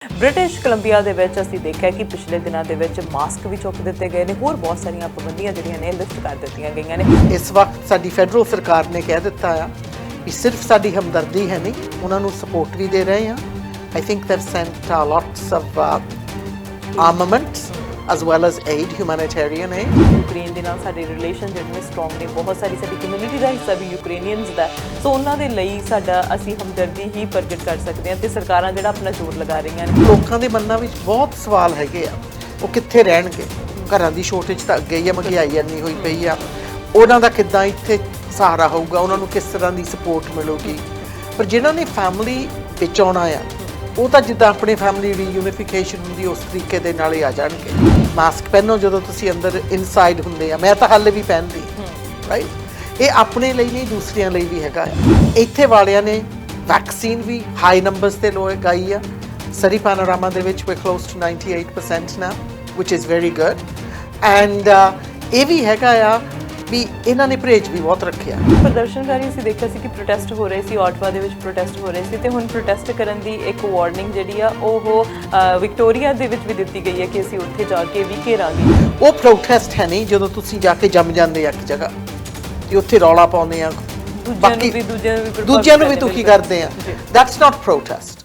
British Columbia ਦੇ ਵਿੱਚ ਅਸੀਂ ਦੇਖਿਆ ਕਿ ਪਿਛਲੇ ਦਿਨਾਂ ਦੇ ਵਿੱਚ ਮਾਸਕ ਵੀ ਚੁੱਕ ਦਿੱਤੇ ਗਏ ਨੇ ਹੋਰ ਬਹੁਤ ਸਾਰੀਆਂ ਪਾਬੰਦੀਆਂ ਜਿਹੜੀਆਂ ਨੇ ਲਿਫਟ ਕਰ ਦਿੱਤੀਆਂ ਗਈਆਂ ਨੇ। ਇਸ ਵਕਤ ਸਾਡੀ ਫੈਡਰਲ ਸਰਕਾਰ ਨੇ ਕਹਿ ਦਿੱਤਾ ਆ ਕਿ ਸਿਰਫ ਸਾਡੀ ਹਮਦਰਦੀ ਹੈ ਨਹੀਂ, ਉਹਨਾਂ ਨੂੰ ਸਪੋਰਟ ਵੀ ਦੇ ਰਹੇ ਆ। I think they've sent lots of armaments as well as aid, humanitarian aid. Ukraine ਦੇ ਨਾਲ ਸਾਡੇ ਰਿਲੇਸ਼ਨ ਜਿਹੜੇ ਨੇ ਸਟਰੋਂਗ ਨੇ, ਬਹੁਤ ਸਾਰੀ ਸਾਡੀ ਕਮਿਊਨਿਟੀ ਦਾ ਹਿੱਸਾ ਵੀ ਯੂਕਰੇਨੀਅਨਸ ਦਾ, ਸੋ ਉਹਨਾਂ ਦੇ ਲਈ ਸਾਡਾ ਅਸੀਂ ਹਮਦਰਦੀ ਹੀ ਪ੍ਰਗਟ ਕਰ ਸਕਦੇ ਹਾਂ ਤੇ ਸਰਕਾਰਾਂ ਜਿਹੜਾ ਆਪਣਾ ਜ਼ੋਰ ਲਗਾ ਰਹੀਆਂ ਨੇ। ਲੋਕਾਂ ਦੇ ਮਨਾਂ ਵਿੱਚ ਬਹੁਤ ਸਵਾਲ ਹੈਗੇ ਆ, ਉਹ ਕਿੱਥੇ ਰਹਿਣਗੇ? ਘਰਾਂ ਦੀ ਸ਼ੋਰਟੇਜ ਤਾਂ ਅੱਗੇ ਹੀ ਆ, ਮਹਿੰਗਾਈ ਇੰਨੀ ਹੋਈ ਪਈ ਆ, ਉਹਨਾਂ ਦਾ ਕਿੱਦਾਂ ਇੱਥੇ ਸਹਾਰਾ ਹੋਊਗਾ, ਉਹਨਾਂ ਨੂੰ ਕਿਸ ਤਰ੍ਹਾਂ ਦੀ ਸਪੋਰਟ ਮਿਲੂਗੀ? ਪਰ ਜਿਨ੍ਹਾਂ ਨੇ ਫੈਮਿਲੀ ਵਿੱਚ ਆਉਣਾ ਆ ਉਹ ਤਾਂ ਜਿੱਦਾਂ ਆਪਣੀ ਫੈਮਿਲੀ ਰੀਯੂਨੀਫਿਕੇਸ਼ਨ ਹੁੰਦੀ ਉਸ ਤਰੀਕੇ ਦੇ ਨਾਲ ਹੀ ਆ ਜਾਣਗੇ। ਮਾਸਕ ਪਹਿਨੋ ਜਦੋਂ ਤੁਸੀਂ ਅੰਦਰ ਇਨਸਾਈਡ ਹੁੰਦੇ ਆ, ਮੈਂ ਤਾਂ ਹਾਲੇ ਵੀ ਪਹਿਨਦੀ ਰਾਈਟ। ਇਹ ਆਪਣੇ ਲਈ ਨਹੀਂ ਦੂਸਰਿਆਂ ਲਈ ਵੀ ਹੈਗਾ। ਇੱਥੇ ਵਾਲਿਆਂ ਨੇ ਵੈਕਸੀਨ ਵੀ ਹਾਈ ਨੰਬਰਸ ਤੇ ਲਗਾਈ ਆ। ਸਰੀ ਪੈਨੋਰਾਮਾ ਦੇ ਵਿੱਚ we're close to 98% now, which is very good, and ਇਹ ਵੀ ਹੈਗਾ ਆ ਵੀ ਇਹਨਾਂ ਨੇ ਪਰਹੇਜ ਵੀ ਬਹੁਤ ਰੱਖਿਆ। ਪ੍ਰਦਰਸ਼ਨਕਾਰੀ ਅਸੀਂ ਦੇਖਿਆ ਸੀ ਕਿ ਪ੍ਰੋਟੈਸਟ ਹੋ ਰਹੇ ਸੀ, ਆਟਵਾ ਦੇ ਵਿੱਚ ਪ੍ਰੋਟੈਸਟ ਹੋ ਰਹੇ ਸੀ ਤੇ ਹੁਣ ਪ੍ਰੋਟੈਸਟ ਕਰਨ ਦੀ ਇੱਕ ਵਾਰਨਿੰਗ ਜਿਹੜੀ ਆ ਉਹ ਵਿਕਟੋਰੀਆ ਦੇ ਵਿੱਚ ਵੀ ਦਿੱਤੀ ਗਈ ਹੈ ਕਿ ਅਸੀਂ ਉੱਥੇ ਜਾ ਕੇ ਵੀ ਘੇਰਾਂਗੇ। ਉਹ ਪ੍ਰੋਟੈਸਟ ਹੈ ਨਹੀਂ ਜਦੋਂ ਤੁਸੀਂ ਜਾ ਕੇ ਜੰਮ ਜਾਂਦੇ ਆ ਇੱਕ ਜਗ੍ਹਾ ਤੇ ਉੱਥੇ ਰੌਲਾ ਪਾਉਂਦੇ ਆ, ਦੂਜਿਆਂ ਨੂੰ ਵੀ ਦੁਖੀ ਕਰਦੇ ਆ। That's not protest.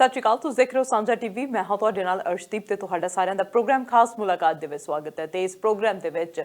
ਸਤਿ ਸ਼੍ਰੀ ਅਕਾਲ, ਤੁਸੀਂ ਦੇਖ ਰਹੇ ਹੋ ਸਾਂਝਾ ਟੀਵੀ। ਮੈਂ ਹਾਂ ਤੁਹਾਡੇ ਨਾਲ ਅਰਸ਼ਦੀਪ ਤੇ ਤੁਹਾਡਾ ਸਾਰਿਆਂ ਦਾ ਪ੍ਰੋਗਰਾਮ ਖਾਸ ਮੁਲਾਕਾਤ ਦੇ ਵਿੱਚ ਸਵਾਗਤ ਹੈ। ਤੇ ਇਸ ਪ੍ਰੋਗਰਾਮ ਦੇ ਵਿੱਚ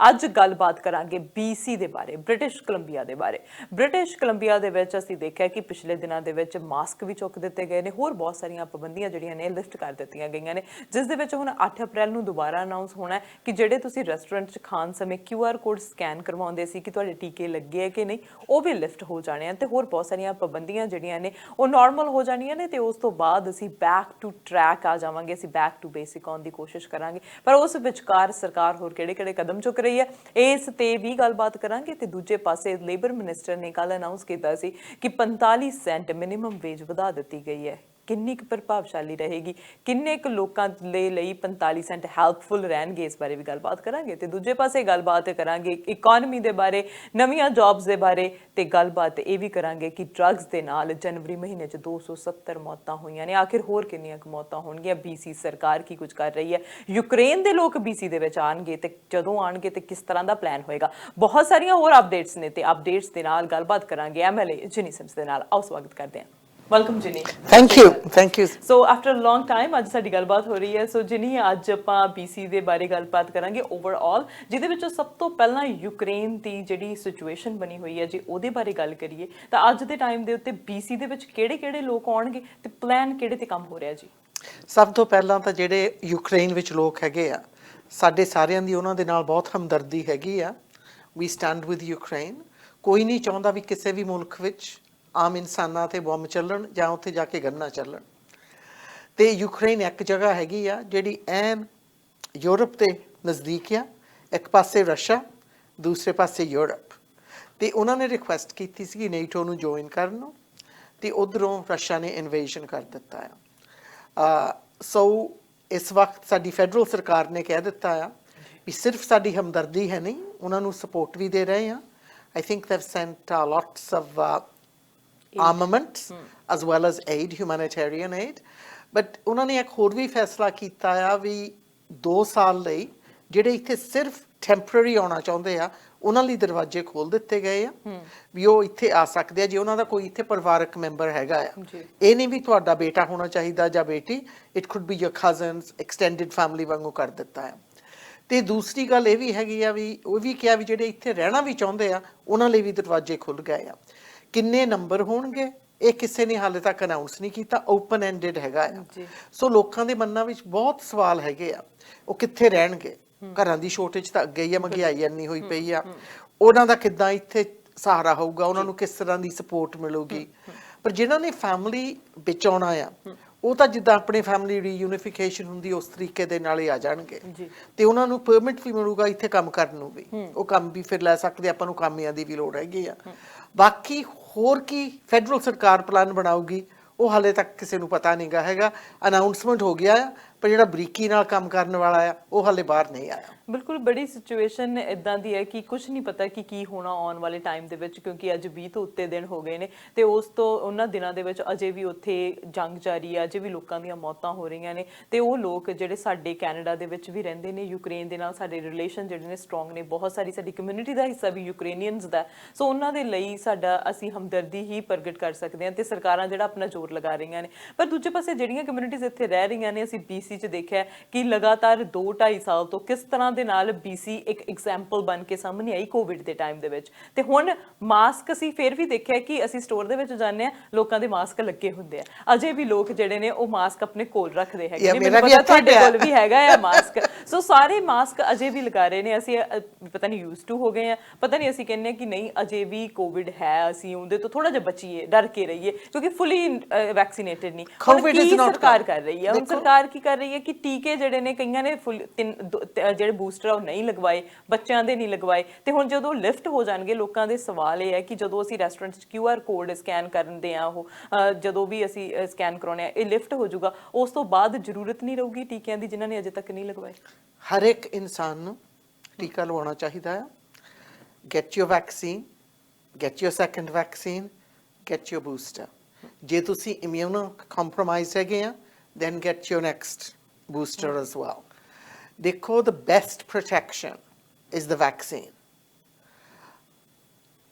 ਅੱਜ ਗੱਲਬਾਤ ਕਰਾਂਗੇ BC ਦੇ ਬਾਰੇ, ਬ੍ਰਿਟਿਸ਼ ਕੋਲੰਬੀਆ ਦੇ ਬਾਰੇ। ਬ੍ਰਿਟਿਸ਼ ਕੋਲੰਬੀਆ ਦੇ ਵਿੱਚ ਅਸੀਂ ਦੇਖਿਆ ਕਿ ਪਿਛਲੇ ਦਿਨਾਂ ਦੇ ਵਿੱਚ ਮਾਸਕ ਵੀ ਚੁੱਕ ਦਿੱਤੇ ਗਏ ਨੇ, ਹੋਰ ਬਹੁਤ ਸਾਰੀਆਂ ਪਾਬੰਦੀਆਂ ਜਿਹੜੀਆਂ ਨੇ ਲਿਫਟ ਕਰ ਦਿੱਤੀਆਂ ਗਈਆਂ ਨੇ, ਜਿਸ ਦੇ ਵਿੱਚ ਹੁਣ 8 ਅਪ੍ਰੈਲ ਨੂੰ ਦੁਬਾਰਾ ਅਨਾਉਂਸ ਹੋਣਾ ਕਿ ਜਿਹੜੇ ਤੁਸੀਂ ਰੈਸਟੋਰੈਂਟ 'ਚ ਖਾਣ ਸਮੇਂ QR ਕੋਡ ਸਕੈਨ ਕਰਵਾਉਂਦੇ ਸੀ ਕਿ ਤੁਹਾਡੇ ਟੀਕੇ ਲੱਗੇ ਹੈ ਕਿ ਨਹੀਂ, ਉਹ ਵੀ ਲਿਫਟ ਹੋ ਜਾਣੇ ਆ ਤੇ ਹੋਰ ਬਹੁਤ ਸਾਰੀਆਂ ਪਾਬੰਦੀਆਂ ਜਿਹੜੀਆਂ ਨੇ ਉਹ ਨਾਰਮਲ ਹੋ ਜਾਣੀਆਂ ਨੇ ਤੇ ਉਸ ਤੋਂ ਬਾਅਦ ਅਸੀਂ ਬੈਕ ਟੂ ਟਰੈਕ ਆ ਜਾਵਾਂਗੇ, ਅਸੀਂ ਬੈਕ ਟੂ ਬੇਸਿਕ ਆਉਣ ਦੀ ਕੋਸ਼ਿਸ਼ ਕਰਾਂਗੇ। ਪਰ ਉਸ ਵਿਚਕਾਰ ਸਰਕਾਰ ਹੋਰ ਕਿਹੜੇ ਕਦਮ ਚੁੱਕ ਰਹੀ ਹੈ, ਇਸ ਤੇ ਵੀ ਗੱਲਬਾਤ ਕਰਾਂਗੇ। ਤੇ ਦੂਜੇ ਪਾਸੇ ਲੇਬਰ ਮਿਨਿਸਟਰ ਨੇ ਕੱਲ ਅਨਾਉਂਸ ਕੀਤਾ ਸੀ ਕਿ 45 ਸੈਂਟ ਮਿਨੀਮਮ ਵੇਜ ਵਧਾ ਦਿੱਤੀ ਗਈ ਹੈ। ਕਿੰਨੀ ਕੁ ਪ੍ਰਭਾਵਸ਼ਾਲੀ ਰਹੇਗੀ, ਕਿੰਨੇ ਕੁ ਲੋਕਾਂ ਦੇ ਲਈ 45 ਸੈਂਟ ਹੈਲਪਫੁਲ ਰਹਿਣਗੇ, ਇਸ ਬਾਰੇ ਵੀ ਗੱਲਬਾਤ ਕਰਾਂਗੇ। ਤੇ ਦੂਜੇ ਪਾਸੇ ਗੱਲਬਾਤ ਕਰਾਂਗੇ ਇਕਨੋਮੀ ਦੇ ਬਾਰੇ, ਨਵੀਆਂ ਜੌਬਸ ਦੇ ਬਾਰੇ, ਤੇ ਗੱਲਬਾਤ ਇਹ ਵੀ ਕਰਾਂਗੇ ਕਿ ਡਰੱਗਸ ਦੇ ਨਾਲ ਜਨਵਰੀ ਮਹੀਨੇ 'ਚ 270 ਮੌਤਾਂ ਹੋਈਆਂ ਨੇ। ਆਖਿਰ ਹੋਰ ਕਿੰਨੀਆਂ ਕੁ ਮੌਤਾਂ ਹੋਣਗੀਆਂ? BC ਸਰਕਾਰ ਕੀ ਕੁਝ ਕਰ ਰਹੀ ਹੈ? ਯੂਕਰੇਨ ਦੇ ਲੋਕ BC ਦੇ ਵਿੱਚ ਆਉਣਗੇ ਤੇ ਜਦੋਂ ਆਉਣਗੇ ਤੇ ਕਿਸ ਤਰ੍ਹਾਂ ਦਾ ਪਲਾਨ ਹੋਏਗਾ? ਬਹੁਤ ਸਾਰੀਆਂ ਹੋਰ ਅਪਡੇਟਸ ਨੇ ਤੇ ਅਪਡੇਟਸ ਦੇ ਨਾਲ ਗੱਲਬਾਤ ਕਰਾਂਗੇ MLA ਜਿਨੀ ਸਿਮਸ ਦੇ ਨਾਲ। ਆਓ ਸਵਾਗਤ ਕਰਦੇ ਹਾਂ। Welcome Jini. Thank you. So after a long time ਅੱਜ ਸਾਡੀ ਗੱਲਬਾਤ ਹੋ ਰਹੀ ਹੈ। ਸੋ ਜਿਨੀ, ਅੱਜ ਆਪਾਂ BC ਦੇ ਬਾਰੇ ਗੱਲਬਾਤ ਕਰਾਂਗੇ ਓਵਰਆਲ, ਜਿਹਦੇ ਵਿੱਚ ਸਭ ਤੋਂ ਪਹਿਲਾਂ ਯੂਕਰੇਨ ਦੀ ਜਿਹੜੀ ਸਿਚੁਏਸ਼ਨ ਬਣੀ ਹੋਈ ਹੈ ਜੀ ਉਹਦੇ ਬਾਰੇ ਗੱਲ ਕਰੀਏ ਤਾਂ ਅੱਜ ਦੇ ਟਾਈਮ ਦੇ ਉੱਤੇ BC ਦੇ ਵਿੱਚ ਕਿਹੜੇ ਲੋਕ ਆਉਣਗੇ ਤੇ ਪਲਾਨ ਕਿਹੜੇ ਤੇ ਕੰਮ ਹੋ ਰਿਹਾ ਜੀ? ਸਭ ਤੋਂ ਪਹਿਲਾਂ ਤਾਂ ਜਿਹੜੇ ਯੂਕਰੇਨ ਵਿੱਚ ਲੋਕ ਹੈਗੇ ਆ, ਸਾਡੇ ਸਾਰਿਆਂ ਦੀ ਉਹਨਾਂ ਦੇ ਨਾਲ ਬਹੁਤ ਹਮਦਰਦੀ ਹੈਗੀ ਆ। ਵੀ ਸਟੈਂਡ ਵਿਦ ਯੂਕਰੇਨ। ਕੋਈ ਨਹੀਂ ਚਾਹੁੰਦਾ ਵੀ ਕਿਸੇ ਵੀ ਮੁਲਕ ਵਿੱਚ ਆਮ ਇਨਸਾਨਾਂ 'ਤੇ ਬੰਬ ਚੱਲਣ ਜਾਂ ਉੱਥੇ ਜਾ ਕੇ ਗੰਨਾ ਚੱਲਣ। ਅਤੇ ਯੂਕਰੇਨ ਇੱਕ ਜਗ੍ਹਾ ਹੈਗੀ ਆ ਜਿਹੜੀ ਐਨ ਯੂਰਪ ਦੇ ਨਜ਼ਦੀਕ ਆ। ਇੱਕ ਪਾਸੇ ਰਸ਼ੀਆ, ਦੂਸਰੇ ਪਾਸੇ ਯੂਰਪ। ਅਤੇ ਉਹਨਾਂ ਨੇ ਰਿਕੁਐਸਟ ਕੀਤੀ ਸੀ ਕਿ ਨੇਟੋ ਨੂੰ ਜੁਆਇਨ ਕਰਨ ਨੂੰ, ਅਤੇ ਉੱਧਰੋਂ ਰਸ਼ੀਆ ਨੇ ਇਨਵੇਸ਼ਨ ਕਰ ਦਿੱਤਾ ਆ। ਸੋ ਇਸ ਵਕਤ ਸਾਡੀ ਫੈਡਰਲ ਸਰਕਾਰ ਨੇ ਕਹਿ ਦਿੱਤਾ ਆ ਵੀ ਸਿਰਫ ਸਾਡੀ ਹਮਦਰਦੀ ਹੈ ਨਹੀਂ, ਉਹਨਾਂ ਨੂੰ ਸਪੋਰਟ ਵੀ ਦੇ ਰਹੇ ਆ। I think they've sent lots of armaments as well as aid, humanitarian aid. But ਉਹਨਾਂ ਨੇ ਇੱਕ ਹੋਰ ਵੀ ਫੈਸਲਾ ਕੀਤਾ ਆ ਵੀ 2 ਸਾਲ ਲਈ ਜਿਹੜੇ ਇੱਥੇ ਸਿਰਫ ਟੈਂਪਰਰੀ ਆਉਣਾ ਚਾਹੁੰਦੇ ਆ ਉਹਨਾਂ ਲਈ ਦਰਵਾਜ਼ੇ ਖੋਲ੍ਹ ਦਿੱਤੇ ਗਏ ਆ ਵੀ ਉਹ ਇੱਥੇ ਆ ਸਕਦੇ ਆ ਜੇ ਉਹਨਾਂ ਦਾ ਕੋਈ ਇੱਥੇ ਪਰਿਵਾਰਕ ਮੈਂਬਰ ਹੈਗਾ ਆ। ਇਹ ਨਹੀਂ ਵੀ ਤੁਹਾਡਾ ਬੇਟਾ ਹੋਣਾ ਚਾਹੀਦਾ ਜਾਂ ਬੇਟੀ, it could B your cousins, extended family ਵਾਂਗੂ ਕਰ ਦਿੱਤਾ ਆ। ਅਤੇ ਦੂਸਰੀ ਗੱਲ ਇਹ ਵੀ ਹੈਗੀ ਆ ਵੀ ਉਹ ਵੀ ਕਿਹਾ ਵੀ ਜਿਹੜੇ ਇੱਥੇ ਰਹਿਣਾ ਵੀ ਚਾਹੁੰਦੇ ਆ ਉਹਨਾਂ ਲਈ ਵੀ ਦਰਵਾਜ਼ੇ ਖੁੱਲ੍ਹ ਗਏ ਆ। ਕਿੰਨੇ ਨੰਬਰ ਹੋਣਗੇ ਇਹ ਕਿਸੇ ਨੇ ਹਾਲੇ ਤੱਕ ਅਨਾਊਂਸ ਨਹੀਂ ਕੀਤਾ, ਓਪਨ ਐਂਡਡ ਹੈਗਾ ਆ। ਸੋ ਲੋਕਾਂ ਦੇ ਮਨਾਂ ਵਿੱਚ ਬਹੁਤ ਸਵਾਲ ਹੈਗੇ ਆ, ਉਹ ਕਿੱਥੇ ਰਹਿਣਗੇ? ਘਰਾਂ ਦੀ ਸ਼ੋਰਟੇਜ ਤਾਂ ਅੱਗੇ ਹੀ ਆ, ਮਹਿੰਗਾਈ ਇੰਨੀ ਹੋਈ ਪਈ ਆ, ਉਹਨਾਂ ਦਾ ਕਿੱਦਾਂ ਇੱਥੇ ਸਹਾਰਾ ਹੋਊਗਾ, ਉਹਨਾਂ ਨੂੰ ਕਿਸ ਤਰ੍ਹਾਂ ਦੀ ਸਪੋਰਟ ਮਿਲੂਗੀ? ਪਰ ਜਿਨ੍ਹਾਂ ਨੇ ਫੈਮਿਲੀ ਵਿੱਚ ਆਉਣਾ ਆ ਉਹ ਤਾਂ ਜਿੱਦਾਂ ਆਪਣੀ ਫੈਮਿਲੀ ਰੀਯੂਨੀਫਿਕੇਸ਼ਨ ਹੁੰਦੀ ਉਸ ਤਰੀਕੇ ਦੇ ਨਾਲ ਹੀ ਆ ਜਾਣਗੇ ਤੇ ਉਹਨਾਂ ਨੂੰ ਪਰਮਿਟ ਵੀ ਮਿਲੂਗਾ ਇੱਥੇ ਕੰਮ ਕਰਨ ਨੂੰ ਵੀ, ਉਹ ਕੰਮ ਵੀ ਫਿਰ ਲੈ ਸਕਦੇ। ਆਪਾਂ ਨੂੰ ਕਾਮਿਆਂ ਦੀ ਵੀ ਲੋੜ ਹੈਗੀ ਆ। ਬਾਕੀ ਹੋਰ ਕੀ ਫੈਡਰਲ ਸਰਕਾਰ ਪਲਾਨ ਬਣਾਊਗੀ ਉਹ ਹਾਲੇ ਤੱਕ ਕਿਸੇ ਨੂੰ ਪਤਾ ਨਹੀਂ ਗਾ ਹੈਗਾ। ਅਨਾਊਂਸਮੈਂਟ ਹੋ ਗਿਆ ਆ ਪਰ ਜਿਹੜਾ ਬਰੀਕੀ ਨਾਲ ਕੰਮ ਕਰਨ ਵਾਲਾ ਆ ਉਹ ਹਾਲੇ ਬਾਹਰ ਨਹੀਂ ਆਇਆ। ਬਿਲਕੁਲ ਬੜੀ ਸਿਚੁਏਸ਼ਨ ਇਦਾਂ ਦੀ ਹੈ ਕਿ ਕੁਝ ਨਹੀਂ ਪਤਾ ਕਿ ਕੀ ਹੋਣਾ ਆਉਣ ਵਾਲੇ ਟਾਈਮ ਦੇ ਵਿੱਚ, ਕਿਉਂਕਿ ਅੱਜ 20 ਤੋਂ ਉੱਤੇ ਦਿਨ ਹੋ ਗਏ ਨੇ ਤੇ ਉਸ ਤੋਂ ਉਹਨਾਂ ਦਿਨਾਂ ਦੇ ਵਿੱਚ ਅਜੇ ਵੀ ਉੱਥੇ ਜੰਗ ਜਾਰੀ ਹੈ, ਅਜੇ ਵੀ ਲੋਕਾਂ ਦੀਆਂ ਮੌਤਾਂ ਹੋ ਰਹੀਆਂ ਨੇ ਤੇ ਉਹ ਲੋਕ ਜਿਹੜੇ ਸਾਡੇ ਕੈਨੇਡਾ ਦੇ ਵਿੱਚ ਵੀ ਰਹਿੰਦੇ ਨੇ, ਯੂਕਰੇਨ ਦੇ ਨਾਲ ਸਾਡੇ ਰਿਲੇਸ਼ਨ ਜਿਹੜੇ ਨੇ ਸਟਰੋਂਗ ਨੇ, ਬਹੁਤ ਸਾਡੀ ਕਮਿਊਨਿਟੀ ਦਾ ਹਿੱਸਾ ਵੀ ਯੂਕਰੇਨੀਅਨਸ ਦਾ, ਸੋ ਉਹਨਾਂ ਦੇ ਲਈ ਸਾਡਾ ਅਸੀਂ ਹਮਦਰਦੀ ਹੀ ਪ੍ਰਗਟ ਕਰ ਸਕਦੇ ਹਾਂ ਤੇ ਸਰਕਾਰਾਂ ਜਿਹੜਾ ਆਪਣਾ ਜ਼ੋਰ ਲਗਾ ਰਹੀਆਂ ਨੇ। ਪਰ ਦੂਜੇ ਪਾਸੇ ਜਿਹੜੀਆਂ ਕਮਿਊਨਿਟੀਜ਼ ਇੱਥੇ ਰਹਿ ਰਹੀਆਂ ਨੇ, ਅਸੀਂ BC 'ਚ ਦੇਖਿਆ ਕਿ ਲਗਾਤਾਰ 2-2.5 ਸਾਲ ਤੋਂ ਕਿਸ ਤਰ੍ਹਾਂ ਦੇ ਨਾਲ BC ਇੱਕ ਐਗਜ਼ਾਮਪਲ ਬਣ ਕੇ ਸਾਹਮਣੇ ਆਈ ਕੋਵਿਡ ਦੇ ਟਾਈਮ ਦੇ ਵਿੱਚ। ਤੇ ਹੁਣ ਮਾਸਕ ਅਸੀਂ ਫਿਰ ਵੀ ਦੇਖਿਆ ਕਿ ਅਸੀਂ ਸਟੋਰ ਦੇ ਵਿੱਚ ਜਾਂਦੇ ਆ, ਲੋਕਾਂ ਦੇ ਮਾਸਕ ਲੱਗੇ ਹੁੰਦੇ ਆ, ਅਜੇ ਵੀ ਲੋਕ ਜਿਹੜੇ ਨੇ ਉਹ ਮਾਸਕ ਆਪਣੇ ਕੋਲ ਰੱਖਦੇ ਹੈਗੇ ਨੇ, ਮੈਨੂੰ ਪਤਾ ਤੁਹਾਡੇ ਕੋਲ ਵੀ ਹੈਗਾ ਆ ਮਾਸਕ, ਸੋ ਸਾਰੇ ਮਾਸਕ ਅਜੇ ਵੀ ਲਗਾ ਰਹੇ ਨੇ। ਅਸੀਂ ਪਤਾ ਨਹੀਂ ਯੂਜ਼ ਟੂ ਹੋ ਗਏ ਆ, ਪਤਾ ਨਹੀਂ ਅਸੀਂ ਕਹਿੰਦੇ ਕਿ ਨਹੀਂ ਅਜੇ ਵੀ ਕੋਵਿਡ ਹੈ, ਅਸੀਂ ਉਹਦੇ ਤੋਂ ਥੋੜਾ ਜਿਹਾ ਬਚੀਏ, ਡਰ ਕੇ ਰਹੀਏ, ਕਿਉਂਕਿ ਫੁੱਲੀ ਵੈਕਸੀਨੇਟਡ ਨਹੀਂ। ਕੀ ਸਰਕਾਰ ਕਰ ਰਹੀ ਹੈ? ਹੁਣ ਸਰਕਾਰ ਕੀ ਕਰ ਰਹੀ ਹੈ ਕਿ ਟੀਕੇ ਜਿਹੜੇ ਨੇ ਕਈਆਂ ਨੇ ਜਿਹੜੇ ਬੂਸਟਰ ਉਹ ਨਹੀਂ ਲਗਵਾਏ, ਬੱਚਿਆਂ ਦੇ ਨਹੀਂ ਲਗਵਾਏ, ਤੇ ਹੁਣ ਜਦੋਂ ਲਿਫਟ ਹੋ ਜਾਣਗੇ ਲੋਕਾਂ ਦੇ ਸਵਾਲ ਇਹ ਹੈ ਕਿ ਜਦੋਂ ਅਸੀਂ ਰੈਸਟੋਰੈਂਟ 'ਚ QR ਕੋਡ ਸਕੈਨ ਕਰਦੇ ਆ, ਉਹ ਜਦੋਂ ਵੀ ਅਸੀਂ ਸਕੈਨ ਕਰਾਉਣੇ ਆ, ਇਹ ਲਿਫਟ ਹੋ ਜਾਊਗਾ, ਉਸ ਤੋਂ ਬਾਅਦ ਜ਼ਰੂਰਤ ਨਹੀਂ ਰਹੂਗੀ ਟੀਕਿਆਂ ਦੀ ਜਿਨ੍ਹਾਂ ਨੇ ਅਜੇ ਤੱਕ ਨਹੀਂ ਲਗਵਾਏ। ਹਰ ਇੱਕ ਇਨਸਾਨ ਨੂੰ ਟੀਕਾ ਲਵਾਉਣਾ ਚਾਹੀਦਾ ਆ। Get your vaccine, get your second vaccine, get your booster. ਜੇ ਤੁਸੀਂ ਇਮਿਊਨੋ ਕੰਪਰੋਮਾਈਜ਼ ਹੈਗੇ ਆ, then get your next booster as well. ਦੇਖੋ, the best protection is the vaccine.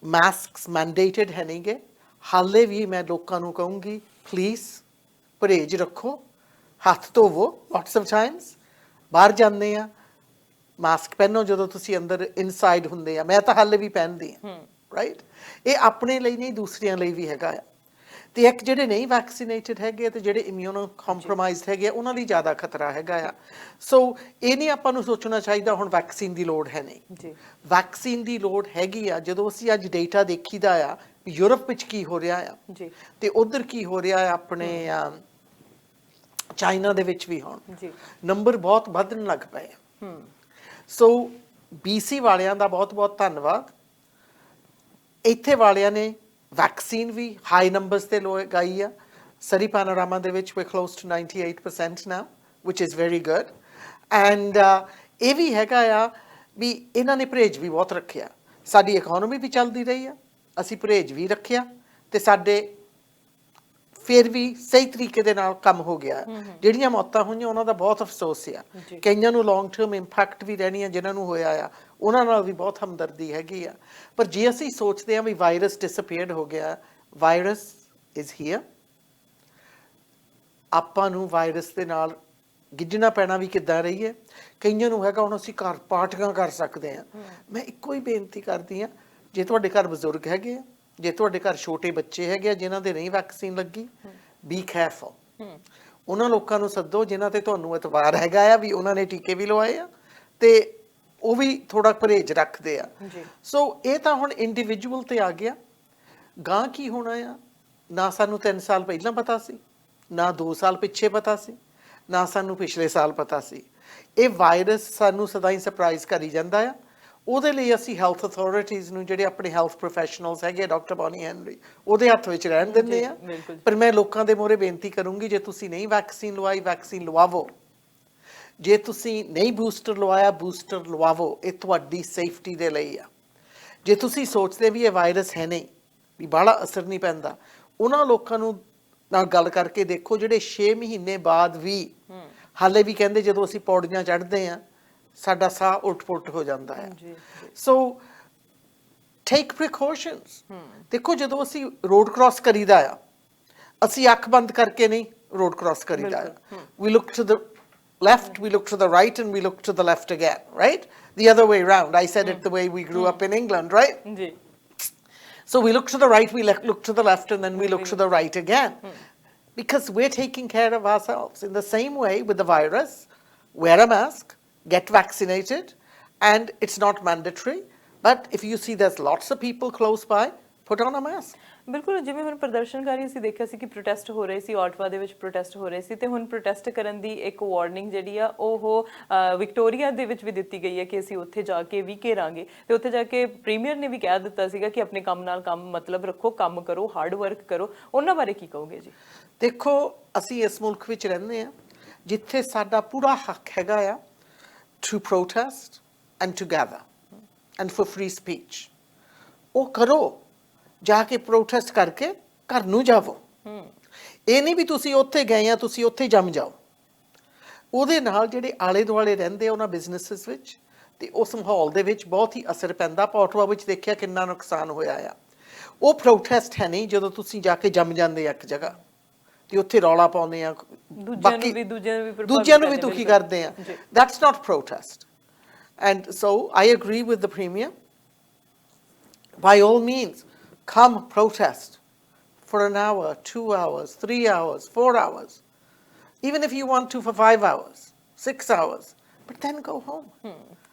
Masks mandated ਹੈ ਨਹੀਂ ਗੇ, ਹਾਲੇ ਵੀ ਮੈਂ ਲੋਕਾਂ ਨੂੰ ਕਹੂੰਗੀ ਪਲੀਜ਼ ਪਰਹੇਜ਼ ਰੱਖੋ, ਹੱਥ ਧੋਵੋ lots of times, ਬਾਹਰ ਜਾਂਦੇ ਆ ਮਾਸਕ ਪਹਿਨੋ, ਜਦੋਂ ਤੁਸੀਂ ਅੰਦਰ ਇਨਸਾਈਡ ਹੁੰਦੇ ਆ, ਮੈਂ ਤਾਂ ਹਾਲੇ ਵੀ ਪਹਿਨਦੀ ਆ, ਰਾਈਟ। ਇਹ ਆਪਣੇ ਲਈ ਨਹੀਂ, ਦੂਸਰਿਆਂ ਲਈ ਵੀ ਹੈਗਾ ਆ। ਤੇ ਇੱਕ ਜਿਹੜੇ ਨਹੀਂ ਵੈਕਸੀਨੇਟਡ ਹੈਗੇ ਤੇ ਜਿਹੜੇ ਇਮਿਊਨੋ ਕੰਪਰੋਮਾਈਜ਼ਡ ਹੈਗੇ, ਉਹਨਾਂ ਲਈ ਜ਼ਿਆਦਾ ਖਤਰਾ ਹੈਗਾ ਆ। ਸੋ ਇਹ ਨਹੀਂ ਆਪਾਂ ਨੂੰ ਸੋਚਣਾ ਚਾਹੀਦਾ ਹੁਣ ਵੈਕਸੀਨ ਦੀ ਲੋੜ ਹੈ ਨਹੀਂ ਜੀ, ਵੈਕਸੀਨ ਦੀ ਲੋੜ ਹੈਗੀ ਆ। ਜਦੋਂ ਅਸੀਂ ਅੱਜ ਡੇਟਾ ਦੇਖੀਦਾ ਆ ਯੂਰਪ ਵਿੱਚ ਕੀ ਹੋ ਰਿਹਾ ਆ ਜੀ, ਤੇ ਉਧਰ ਕੀ ਹੋ ਰਿਹਾ ਆ, ਆਪਣੇ ਚਾਈਨਾ ਦੇ ਵਿੱਚ ਵੀ ਹੁਣ ਨੰਬਰ ਬਹੁਤ ਵਧਣ ਲੱਗ ਪਏ ਆ। ਸੋ BC ਵਾਲਿਆਂ ਦਾ ਬਹੁਤ ਬਹੁਤ ਧੰਨਵਾਦ। ਇੱਥੇ ਵਾਲਿਆਂ ਨੇ ਵੈਕਸੀਨ ਵੀ ਹਾਈ ਨੰਬਰਸ ਤੇ ਲਗਾਈ ਆ। ਸਰੀ ਪੈਨੋਰਾਮਾ ਦੇ ਵਿੱਚ we're close to 98% now, which is very good. And ਇਹ ਵੀ ਹੈਗਾ ਆ ਵੀ ਇਹਨਾਂ ਨੇ ਪਰਹੇਜ਼ ਵੀ ਬਹੁਤ ਰੱਖਿਆ। ਸਾਡੀ ਇਕਨੋਮੀ ਵੀ ਚੱਲਦੀ ਰਹੀ ਆ, ਅਸੀਂ ਪਰਹੇਜ਼ ਵੀ ਰੱਖਿਆ ਤੇ ਸਾਡੇ ਫਿਰ ਵੀ ਸਹੀ ਤਰੀਕੇ ਦੇ ਨਾਲ ਕੰਮ ਹੋ ਗਿਆ। ਜਿਹੜੀਆਂ ਮੌਤਾਂ ਹੋਈਆਂ ਉਹਨਾਂ ਦਾ ਬਹੁਤ ਅਫਸੋਸ ਆ, ਕਈਆਂ ਨੂੰ ਲੌਂਗ ਟਰਮ ਇੰਪੈਕਟ ਵੀ ਰਹਿਣੀ ਆ, ਜਿਨ੍ਹਾਂ ਨੂੰ ਹੋਇਆ ਆ ਉਹਨਾਂ ਨਾਲ ਵੀ ਬਹੁਤ ਹਮਦਰਦੀ ਹੈਗੀ ਆ। ਪਰ ਜੇ ਅਸੀਂ ਸੋਚਦੇ ਹਾਂ ਵੀ ਵਾਇਰਸ ਡਿਸਅਪੀਅਰਡ ਹੋ ਗਿਆ, ਵਾਇਰਸ ਇਜ਼ ਹੀਅਰ। ਆਪਾਂ ਨੂੰ ਵਾਇਰਸ ਦੇ ਨਾਲ ਗਿੱਝਣਾ ਪੈਣਾ ਵੀ ਕਿੱਦਾਂ ਰਹੀਏ। ਕਈਆਂ ਨੂੰ ਹੈਗਾ ਹੁਣ ਅਸੀਂ ਘਰ ਪਾਰਟੀਆਂ ਕਰ ਸਕਦੇ ਹਾਂ। ਮੈਂ ਇੱਕੋ ਹੀ ਬੇਨਤੀ ਕਰਦੀ ਹਾਂ, ਜੇ ਤੁਹਾਡੇ ਘਰ ਬਜ਼ੁਰਗ ਹੈਗੇ ਆ, ਜੇ ਤੁਹਾਡੇ ਘਰ ਛੋਟੇ ਬੱਚੇ ਹੈਗੇ ਆ ਜਿਨ੍ਹਾਂ ਦੇ ਨਹੀਂ ਵੈਕਸੀਨ ਲੱਗੀ, ਬੀ ਕੇਅਰਫੁਲ। ਉਹਨਾਂ ਲੋਕਾਂ ਨੂੰ ਸੱਦੋ ਜਿਨ੍ਹਾਂ ਤੇ ਤੁਹਾਨੂੰ ਇਤਬਾਰ ਹੈਗਾ ਆ ਵੀ ਉਹਨਾਂ ਨੇ ਟੀਕੇ ਵੀ ਲਵਾਏ ਆ ਤੇ ਉਹ ਵੀ ਥੋੜਾ ਪਰਹੇਜ਼ ਰੱਖਦੇ ਆ। ਸੋ ਇਹ ਤਾਂ ਹੁਣ ਇੰਡੀਵਿਜੂਅਲ ਤੇ ਆ ਗਿਆ। ਗਾਂ ਕੀ ਹੋਣਾ ਆ, ਨਾ ਸਾਨੂੰ 3 ਸਾਲ ਪਹਿਲਾਂ ਪਤਾ ਸੀ, ਨਾ 2 ਸਾਲ ਪਿੱਛੇ ਪਤਾ ਸੀ, ਨਾ ਸਾਨੂੰ ਪਿਛਲੇ ਸਾਲ ਪਤਾ ਸੀ। ਇਹ ਵਾਇਰਸ ਸਾਨੂੰ ਸਦਾ ਹੀ ਸਰਪ੍ਰਾਈਜ਼ ਕਰੀ ਜਾਂਦਾ ਆ। ਉਹਦੇ ਲਈ ਅਸੀਂ ਹੈਲਥ ਅਥਾਰਟੀਜ਼ ਨੂੰ, ਜਿਹੜੇ ਆਪਣੇ ਹੈਲਥ ਪ੍ਰੋਫੈਸ਼ਨਲਸ ਹੈਗੇ, ਡਾਕਟਰ ਬੋਨੀ ਹੈਨਰੀ, ਉਹਦੇ ਹੱਥ ਵਿੱਚ ਰਹਿਣ ਦਿੰਦੇ ਆ। ਪਰ ਮੈਂ ਲੋਕਾਂ ਦੇ ਮੂਹਰੇ ਬੇਨਤੀ ਕਰੂੰਗੀ, ਜੇ ਤੁਸੀਂ ਨਹੀਂ ਵੈਕਸੀਨ ਲਵਾਈ, ਵੈਕਸੀਨ ਲਵਾਵੋ। ਜੇ ਤੁਸੀਂ ਨਹੀਂ ਬੂਸਟਰ ਲਵਾਇਆ, ਬੂਸਟਰ ਲਵਾਵੋ। ਇਹ ਤੁਹਾਡੀ ਸੇਫਟੀ ਦੇ ਲਈ ਆ। ਜੇ ਤੁਸੀਂ ਸੋਚਦੇ ਵੀ ਇਹ ਵਾਇਰਸ ਹੈ ਨਹੀਂ, ਵੀ ਬਾਹਲਾ ਅਸਰ ਨਹੀਂ ਪੈਂਦਾ, ਉਹਨਾਂ ਲੋਕਾਂ ਨੂੰ ਨਾਲ ਗੱਲ ਕਰਕੇ ਦੇਖੋ ਜਿਹੜੇ 6 ਮਹੀਨੇ ਬਾਅਦ ਵੀ ਹਾਲੇ ਵੀ ਕਹਿੰਦੇ ਜਦੋਂ ਅਸੀਂ ਪੌੜੀਆਂ ਚੜ੍ਹਦੇ ਹਾਂ ਸਾਡਾ ਸਾਹ ਉੱਠ-ਪੁੱਟ ਹੋ ਜਾਂਦਾ ਹੈ। ਸੋ ਟੇਕ ਪ੍ਰੀਕਾਸ਼ਨਸ। ਦੇਖੋ, ਜਦੋਂ ਅਸੀਂ ਰੋਡ ਕ੍ਰਾਸ ਕਰੀਦਾ ਆ, ਅਸੀਂ ਅੱਖ ਬੰਦ ਕਰਕੇ ਨਹੀਂ ਰੋਡ ਕ੍ਰਾਸ ਕਰੀਦਾ ਆ। We look to the left, we look to the right, and we look to the left again, right? The other way around. I said it the way we grew up in England, right? So we look to the right, we look to the left, and then we look to the right again. Because we're taking care of ourselves. In the same way with the virus, wear a mask, get vaccinated, and it's not mandatory. But if you see there's lots of people close by, put on a mask. ਬਿਲਕੁਲ, ਜਿਵੇਂ ਹੁਣ ਪ੍ਰਦਰਸ਼ਨਕਾਰੀ ਅਸੀਂ ਦੇਖਿਆ ਸੀ ਕਿ protest ਹੋ ਰਹੇ ਸੀ, Ottawa ਦੇ ਵਿੱਚ ਪ੍ਰੋਟੈਸਟ ਹੋ ਰਹੇ ਸੀ, ਤੇ ਹੁਣ ਪ੍ਰੋਟੈਸਟ ਕਰਨ ਦੀ ਇੱਕ ਵਾਰਨਿੰਗ ਜਿਹੜੀ ਆ ਉਹ ਵਿਕਟੋਰੀਆ ਦੇ ਵਿੱਚ ਵੀ ਦਿੱਤੀ ਗਈ ਹੈ ਕਿ ਅਸੀਂ ਉੱਥੇ ਜਾ ਕੇ ਵੀ ਘੇਰਾਂਗੇ। ਤੇ ਉੱਥੇ ਜਾ ਕੇ ਪ੍ਰੀਮੀਅਰ ਨੇ ਵੀ ਕਹਿ ਦਿੱਤਾ ਸੀਗਾ ਕਿ ਆਪਣੇ ਕੰਮ ਨਾਲ ਕੰਮ ਮਤਲਬ ਰੱਖੋ, ਕੰਮ ਕਰੋ, ਹਾਰਡ ਵਰਕ ਕਰੋ। ਉਹਨਾਂ ਬਾਰੇ ਕੀ ਕਹੋਗੇ ਜੀ? ਦੇਖੋ, ਅਸੀਂ ਇਸ ਮੁਲਕ ਵਿੱਚ ਰਹਿੰਦੇ ਹਾਂ ਜਿੱਥੇ ਸਾਡਾ ਪੂਰਾ ਹੱਕ ਹੈਗਾ ਆ to protest and to gather and for free speech, ਉਹ ਕਰੋ, ਜਾ ਕੇ ਪ੍ਰੋਟੈਸਟ ਕਰਕੇ ਘਰ ਨੂੰ ਜਾਵੋ। ਇਹ ਨਹੀਂ ਵੀ ਤੁਸੀਂ ਉੱਥੇ ਗਏ ਆ ਤੁਸੀਂ ਉੱਥੇ ਜੰਮ ਜਾਓ। ਉਹਦੇ ਨਾਲ ਜਿਹੜੇ ਆਲੇ ਦੁਆਲੇ ਰਹਿੰਦੇ ਆ ਉਹਨਾਂ ਬਿਜ਼ਨੈਸਿਸ ਵਿੱਚ ਤੇ ਉਸ ਮਾਹੌਲ ਦੇ ਵਿੱਚ ਬਹੁਤ ਹੀ ਅਸਰ ਪੈਂਦਾ। ਪੋਟਵਾ ਵਿੱਚ ਦੇਖਿਆ ਕਿੰਨਾ ਨੁਕਸਾਨ ਹੋਇਆ ਆ। ਉਹ ਪ੍ਰੋਟੈਸਟ ਹੈ ਨਹੀਂ ਜਦੋਂ ਤੁਸੀਂ ਜਾ ਕੇ ਜੰਮ ਜਾਂਦੇ ਆ ਇੱਕ ਜਗ੍ਹਾ ਤੇ ਉੱਥੇ ਰੌਲਾ ਪਾਉਂਦੇ ਆ, ਦੂਜਿਆਂ ਨੂੰ ਵੀ ਦੁਖੀ ਕਰਦੇ ਆ। That's not protest. And so I agree with the premier, by all means come protest for an hour, 2 hours, 3 hours, 4 hours, even if you want to for 5 hours, 6 hours, but then go home.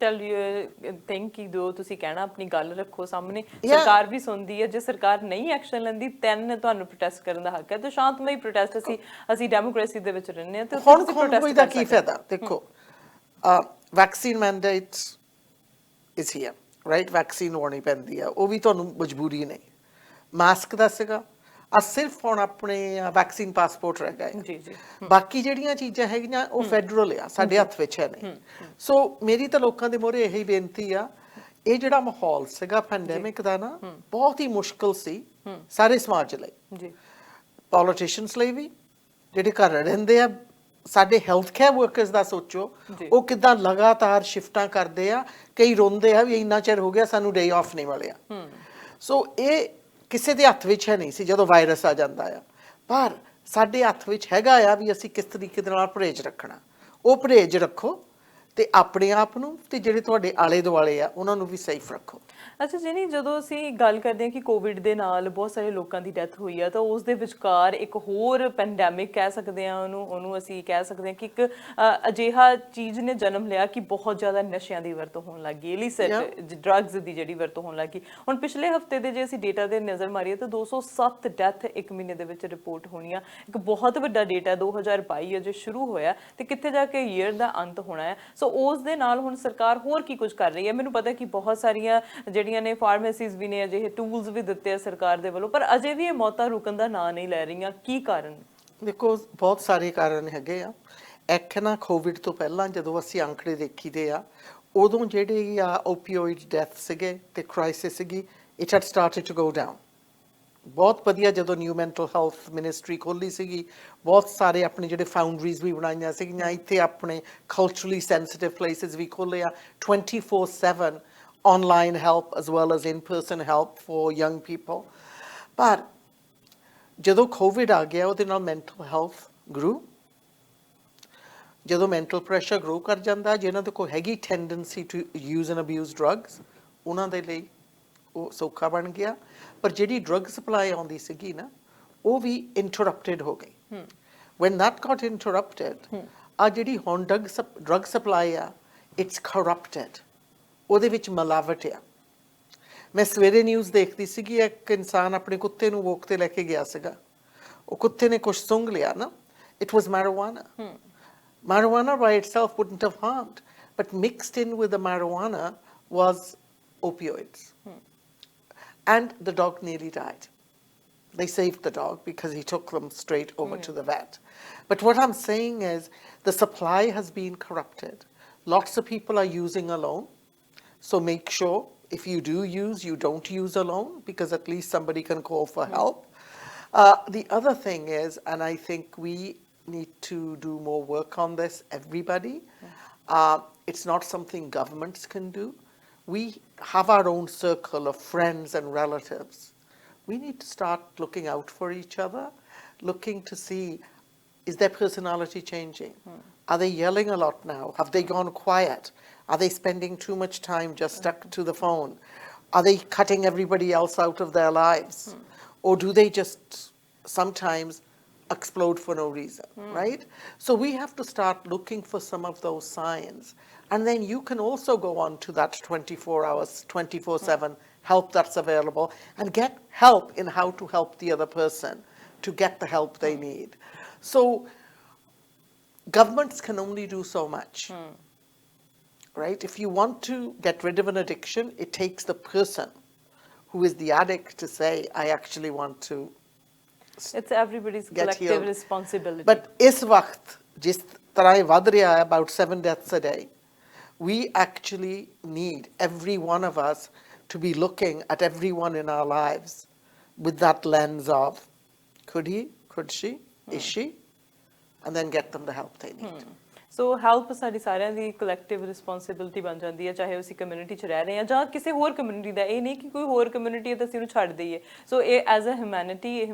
Tell you think ਕਿ ਜੋ ਤੁਸੀਂ ਕਹਿਣਾ ਆਪਣੀ ਗੱਲ ਰੱਖੋ ਸਾਹਮਣੇ, ਸਰਕਾਰ ਵੀ ਸੁਣਦੀ ਹੈ। ਜੇ ਸਰਕਾਰ ਨਹੀਂ ਐਕਸ਼ਨ ਲੈਂਦੀ ਤੈਨ ਤੁਹਾਨੂੰ ਪ੍ਰੋਟੈਸਟ ਕਰਨ ਦਾ ਹੱਕ ਹੈ। ਤੇ ਸ਼ਾਂਤਮਈ ਪ੍ਰੋਟੈਸਟ ਅਸੀਂ ਡੈਮੋਕ੍ਰੇਸੀ ਦੇ ਵਿੱਚ ਰਹਿੰਦੇ ਹਾਂ ਤੇ ਹੁਣ ਕੋਈ ਦਾ ਕੀ ਫਾਇਦਾ? ਦੇਖੋ vaccine mandate is here, right? Vaccine ਹੋਣੀ ਪੈਂਦੀ ਆ, ਉਹ ਵੀ ਤੁਹਾਨੂੰ ਮਜਬੂਰੀ ਨਹੀਂ। ਮਾਸਕ ਦਾ ਸੀਗਾ, ਆ ਸਿਰਫ ਹੁਣ ਆਪਣੇ ਵੈਕਸੀਨ ਪਾਸਪੋਰਟ ਰਹਿ ਗਏ। ਜੀ ਜੀ, ਬਾਕੀ ਜਿਹੜੀਆਂ ਚੀਜ਼ਾਂ ਹੈਗੀਆਂ ਉਹ ਫੈਡਰਲ ਆ, ਸਾਡੇ ਹੱਥ ਵਿੱਚ ਹੈ ਨਹੀਂ। ਸੋ ਮੇਰੀ ਤਾਂ ਲੋਕਾਂ ਦੇ ਮੂਹਰੇ ਇਹੀ ਬੇਨਤੀ ਆ, ਇਹ ਜਿਹੜਾ ਮਾਹੌਲ ਸੀਗਾ ਪੈਂਡੈਮਿਕ ਦਾ ਨਾ, ਬਹੁਤ ਹੀ ਮੁਸ਼ਕਲ ਸੀ ਸਾਰੇ ਸਮਾਜ ਲਈ, ਜੀ ਪੋਲੀਟੀਸ਼ੀਅਨਸ ਲਈ ਵੀ, ਜਿਹੜੇ ਘਰ ਰਹਿੰਦੇ ਆ। ਸਾਡੇ ਹੈਲਥ ਕੇਅਰ ਵਰਕਰਸ ਦਾ ਸੋਚੋ, ਉਹ ਕਿੱਦਾਂ ਲਗਾਤਾਰ ਸ਼ਿਫਟਾਂ ਕਰਦੇ ਆ। ਕਈ ਰੋਂਦੇ ਆ ਵੀ ਇੰਨਾ ਚਿਰ ਹੋ ਗਿਆ ਸਾਨੂੰ ਡੇ ਆਫ ਨਹੀਂ ਮਿਲਿਆ। ਸੋ ਇਹ ਕਿਸੇ ਦੇ ਹੱਥ ਵਿੱਚ ਹੈ ਨਹੀਂ ਸੀ ਜਦੋਂ ਵਾਇਰਸ ਆ ਜਾਂਦਾ ਆ, ਪਰ ਸਾਡੇ ਹੱਥ ਵਿੱਚ ਹੈਗਾ ਆ ਵੀ ਅਸੀਂ ਕਿਸ ਤਰੀਕੇ ਦੇ ਨਾਲ ਪਰਹੇਜ਼ ਰੱਖਣਾ। ਉਹ ਪਰਹੇਜ਼ ਰੱਖੋ ਤੇ ਆਪਣੇ ਆਪ ਨੂੰ ਤੇ ਜਿਹੜੇ ਤੁਹਾਡੇ ਆਲੇ ਦੁਆਲੇ ਆ ਉਹਨਾਂ ਨੂੰ ਵੀ ਸੇਫ ਰੱਖੋ। ਅੱਛਾ ਜਿਨੀ, ਜਦੋਂ ਅਸੀਂ ਗੱਲ ਕਰਦੇ ਹਾਂ ਕਿ ਕੋਵਿਡ ਦੇ ਨਾਲ ਬਹੁਤ ਸਾਰੇ ਲੋਕਾਂ ਦੀ ਡੈਥ ਹੋਈ ਆ, ਤਾਂ ਉਸ ਦੇ ਵਿਚਕਾਰ ਇੱਕ ਹੋਰ ਪੈਂਡੈਮਿਕ ਕਹਿ ਸਕਦੇ ਹਾਂ ਉਹਨੂੰ ਅਸੀਂ ਕਹਿ ਸਕਦੇ ਹਾਂ ਕਿ ਇੱਕ ਅਜਿਹਾ ਚੀਜ਼ ਨੇ ਜਨਮ ਲਿਆ ਕਿ ਬਹੁਤ ਜ਼ਿਆਦਾ ਨਸ਼ਿਆਂ ਦੀ ਵਰਤੋਂ ਹੋਣ ਲੱਗ ਗਈ, ਇਲੀਸਿਟ ਡਰੱਗਸ ਦੀ ਜਿਹੜੀ ਵਰਤੋਂ ਹੋਣ ਲੱਗ ਗਈ। ਹੁਣ ਪਿਛਲੇ ਹਫਤੇ ਦੇ ਜੇ ਅਸੀਂ ਡੇਟਾ ਦੇ ਨਜ਼ਰ ਮਾਰੀਏ ਤਾਂ 207 ਡੈਥ ਇੱਕ ਮਹੀਨੇ ਦੇ ਵਿੱਚ ਰਿਪੋਰਟ ਹੋਣੀਆਂ, ਇੱਕ ਬਹੁਤ ਵੱਡਾ ਡੇਟਾ। 2022 ਅਜੇ ਸ਼ੁਰੂ ਹੋਇਆ ਤੇ ਕਿੱਥੇ ਜਾ ਕੇ ਈਅਰ ਦਾ ਅੰਤ ਹੋਣਾ ਹੈ। ਸੋ ਉਸ ਦੇ ਨਾਲ ਹੁਣ ਸਰਕਾਰ ਹੋਰ ਕੀ ਕੁਝ ਕਰ ਰਹੀ ਹੈ? ਮੈਨੂੰ ਪਤਾ ਕਿ ਬਹੁਤ ਸਾਰੀਆਂ ਜਿਹੜੀਆਂ ਨੇ ਫਾਰਮੇਸੀਜ਼ ਵੀ ਨੇ, ਅਜਿਹੇ ਟੂਲਸ ਵੀ ਦਿੱਤੇ ਆ ਸਰਕਾਰ ਦੇ ਵੱਲੋਂ, ਪਰ ਅਜੇ ਵੀ ਇਹ ਮੌਤਾਂ ਰੁਕਣ ਦਾ ਨਾਂ ਨਹੀਂ ਲੈ ਰਹੀਆਂ। ਕੀ ਕਾਰਨ? ਦੇਖੋ ਬਹੁਤ ਸਾਰੇ ਕਾਰਨ ਹੈਗੇ ਆ। ਇੱਕ ਨਾ ਕੋਵਿਡ ਤੋਂ ਪਹਿਲਾਂ ਜਦੋਂ ਅਸੀਂ ਅੰਕੜੇ ਦੇਖੀਦੇ ਆ, ਉਦੋਂ ਜਿਹੜੇ ਆ ਓਪੀਓਇਡ ਡੈਥ ਸੀਗੇ ਤੇ ਕ੍ਰਾਈਸਿਸ ਸੀਗੀ, it had started to go down. ਬਹੁਤ ਵਧੀਆ ਜਦੋਂ ਨਿਊ ਮੈਂਟਲ ਹੈਲਥ ਮਿਨਿਸਟਰੀ ਖੋਲ੍ਹੀ ਸੀਗੀ, ਬਹੁਤ ਸਾਰੇ ਆਪਣੇ ਜਿਹੜੇ ਫਾਊਂਡਰੀਜ਼ ਵੀ ਬਣਾਈਆਂ ਸੀਗੀਆਂ, ਇੱਥੇ ਆਪਣੇ ਕਲਚਰਲੀ ਸੈਂਸਿਟਿਵ ਪਲੇਸਿਸ ਵੀ ਖੋਲ੍ਹੇ ਆ। 24/7 online help as well as in-person help for young people. But ਜਦੋਂ COVID ਆ ਗਿਆ ਉਹਦੇ ਨਾਲ mental health grew। ਜਦੋਂ mental pressure grow ਕਰ ਜਾਂਦਾ, ਜਿਹਨਾਂ ਦੇ ਕੋਲ ਹੈਗੀ tendency to use and abuse drugs, ਉਹਨਾਂ ਦੇ ਲਈ ਉਹ ਸੌਖਾ ਬਣ ਗਿਆ। ਪਰ ਜਿਹੜੀ drug supply ਆਉਂਦੀ ਸੀਗੀ ਨਾ, ਉਹ ਵੀ interrupted ਹੋ ਗਈ। When that got interrupted, ਆ ਜਿਹੜੀ ਹੁਣ drug supply ਆ, it's corrupted। ਉਹਦੇ ਵਿੱਚ ਮਿਲਾਵਟ ਆ। ਮੈਂ ਸਵੇਰੇ ਨਿਊਜ਼ ਦੇਖਦੀ ਸੀਗੀ, ਇੱਕ ਇਨਸਾਨ ਆਪਣੇ ਕੁੱਤੇ ਨੂੰ ਵੋਕ ਤੇ ਲੈ ਕੇ ਗਿਆ ਸੀਗਾ, ਉਹ ਕੁੱਤੇ ਨੇ ਕੁਛ ਸੁੰਘ ਲਿਆ ਨਾ, it was marijuana. Marijuana by itself wouldn't have harmed, but mixed in with the marijuana was opioids. And the dog nearly died. They saved the dog because he took them straight over to the vet. But what I'm saying is the supply has been corrupted. Lots of people are using alone. So make sure if you do use, you don't use alone, because at least somebody can call for help. The other thing is, and I think we need to do more work on this, everybody. It's not something governments can do. We have our own circle of friends and relatives. We need to start looking out for each other, looking to see, is their personality changing? Are they yelling a lot now? Have they gone quiet? Are they spending too much time just stuck to the phone? Are they cutting everybody else out of their lives? Or do they just sometimes explode for no reason, right? So we have to start looking for some of those signs. And then you can also go on to that 24 hours, 24/7 help that's available and get help in how to help the other person to get the help they need. So governments can only do so much. Right? If you want to get rid of an addiction, it takes the person who is the addict to say, I actually want to It's everybody's collective responsibility. But is waqt, jis ਤਰ੍ਹਾਂ ਇਹ ਵੱਧ ਰਿਹਾ ਹੈ, about 7 deaths a day, we actually need every one of us to be looking at everyone in our lives with that lens of, could he, could she, is she, and then get them the help they need. So help ਸਾਡੀ ਸਾਰਿਆਂ ਦੀ collective responsibility ਬਣ ਜਾਂਦੀ ਹੈ, ਚਾਹੇ ਅਸੀਂ community 'ਚ ਰਹਿ ਰਹੇ ਹਾਂ ਜਾਂ ਕਿਸੇ ਹੋਰ ਕਮਿਊਨਿਟੀ ਦਾ। ਇਹ ਨਹੀਂ ਕਿ ਕੋਈ ਹੋਰ ਕਮਿਊਨਿਟੀ ਹੈ ਤਾਂ ਅਸੀਂ ਉਹਨੂੰ ਛੱਡ ਦਈਏ। ਸੋ ਇਹ ਐਜ਼ ਅ ਹਿਊਮੈਨਿਟੀ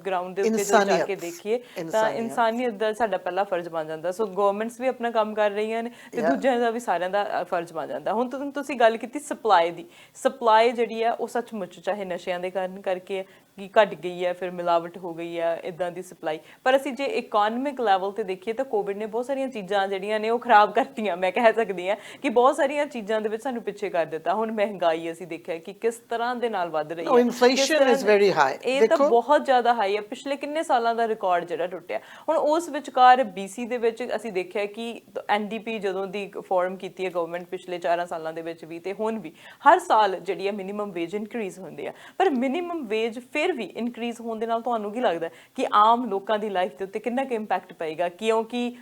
ਗਰਾਊਂਡ ਦੇ ਉੱਤੇ ਜਦੋਂ ਜਾ ਕੇ ਦੇਖੀਏ ਤਾਂ ਇਨਸਾਨੀਅਤ ਦਾ ਸਾਡਾ ਪਹਿਲਾ ਫਰਜ਼ ਬਣ ਜਾਂਦਾ। ਸੋ ਗਵਰਨਮੈਂਟਸ ਵੀ ਆਪਣਾ ਕੰਮ ਕਰ ਰਹੀਆਂ ਨੇ ਤੇ ਦੂਜਿਆਂ ਦਾ ਵੀ ਸਾਰਿਆਂ ਦਾ ਫਰਜ਼ ਬਣ ਜਾਂਦਾ। ਹੁਣ ਤੁਸੀਂ ਗੱਲ ਕੀਤੀ ਸਪਲਾਈ ਦੀ। ਸਪਲਾਈ ਜਿਹੜੀ ਹੈ ਉਹ ਸੱਚਮੁੱਚ ਚਾਹੇ ਨਸ਼ਿਆਂ ਦੇ ਕਾਰਨ ਕਰਕੇ ਕਿ ਘਟ ਗਈ ਹੈ, ਫਿਰ ਮਿਲਾਵਟ ਹੋ ਗਈ ਹੈ, ਇੱਦਾਂ ਦੀ ਸਪਲਾਈ। ਪਰ ਅਸੀਂ ਜੇ ਇਕੋਨਮਿਕ ਲੈਵਲ ਤੇ ਦੇਖੀਏ ਤਾਂ ਕੋਵਿਡ ਨੇ ਬਹੁਤ ਸਾਰੀਆਂ ਚੀਜ਼ਾਂ ਜਿਹੜੀਆਂ ਨੇ ਉਹ ਖਰਾਬ ਕਰਤੀਆਂ। ਮੈਂ ਕਹਿ ਸਕਦੀ ਹਾਂ ਕਿ ਬਹੁਤ ਸਾਰੀਆਂ ਚੀਜ਼ਾਂ ਦੇ ਵਿੱਚ ਸਾਨੂੰ ਪਿੱਛੇ ਕਰ ਦਿੱਤਾ। ਹੁਣ ਮਹਿੰਗਾਈ ਅਸੀਂ ਦੇਖਿਆ ਕਿ ਕਿਸ ਤਰ੍ਹਾਂ ਦੇ ਨਾਲ ਵੱਧ ਰਹੀ ਹੈ। Inflation is very high. ਇਹ ਤਾਂ ਬਹੁਤ ਜ਼ਿਆਦਾ ਹਾਈ ਹੈ। ਪਿਛਲੇ ਕਿੰਨੇ ਸਾਲਾਂ ਦਾ ਰਿਕਾਰਡ ਜਿਹੜਾ ਟੁੱਟਿਆ। ਹੁਣ ਉਸ ਵਿਚਕਾਰ BC ਦੇ ਵਿੱਚ ਅਸੀਂ ਦੇਖਿਆ ਕਿ NDP ਜਦੋਂ ਦੀ ਫੋਰਮ ਕੀਤੀ ਹੈ ਗਵਰਨਮੈਂਟ ਪਿਛਲੇ 4 ਸਾਲਾਂ ਦੇ ਵਿੱਚ ਵੀ ਤੇ ਹੁਣ ਵੀ ਹਰ ਸਾਲ ਜਿਹੜੀ ਹੈ ਮਿਨੀਮਮ ਵੇਜ ਇਨਕਰੀਜ਼ ਹੁੰਦੀ ਹੈ। ਪਰ ਮਿਨੀਮਮ ਵੇਜ ਫਿਰ ਵੀ ਇਨਕਰੀਜ਼ ਹੋਣ ਦੇ ਨਾਲ ਤੁਹਾਨੂੰ ਕੀ ਲੱਗਦਾ ਕਿ ਆਮ ਲੋਕਾਂ ਦੀ ਲਾਈਫ ਦੇ ਉੱਤੇ ਕਿੰਨਾ ਕੁ ਇੰਪੈਕਟ ਪਏਗਾ? ਕਿਉਂਕਿ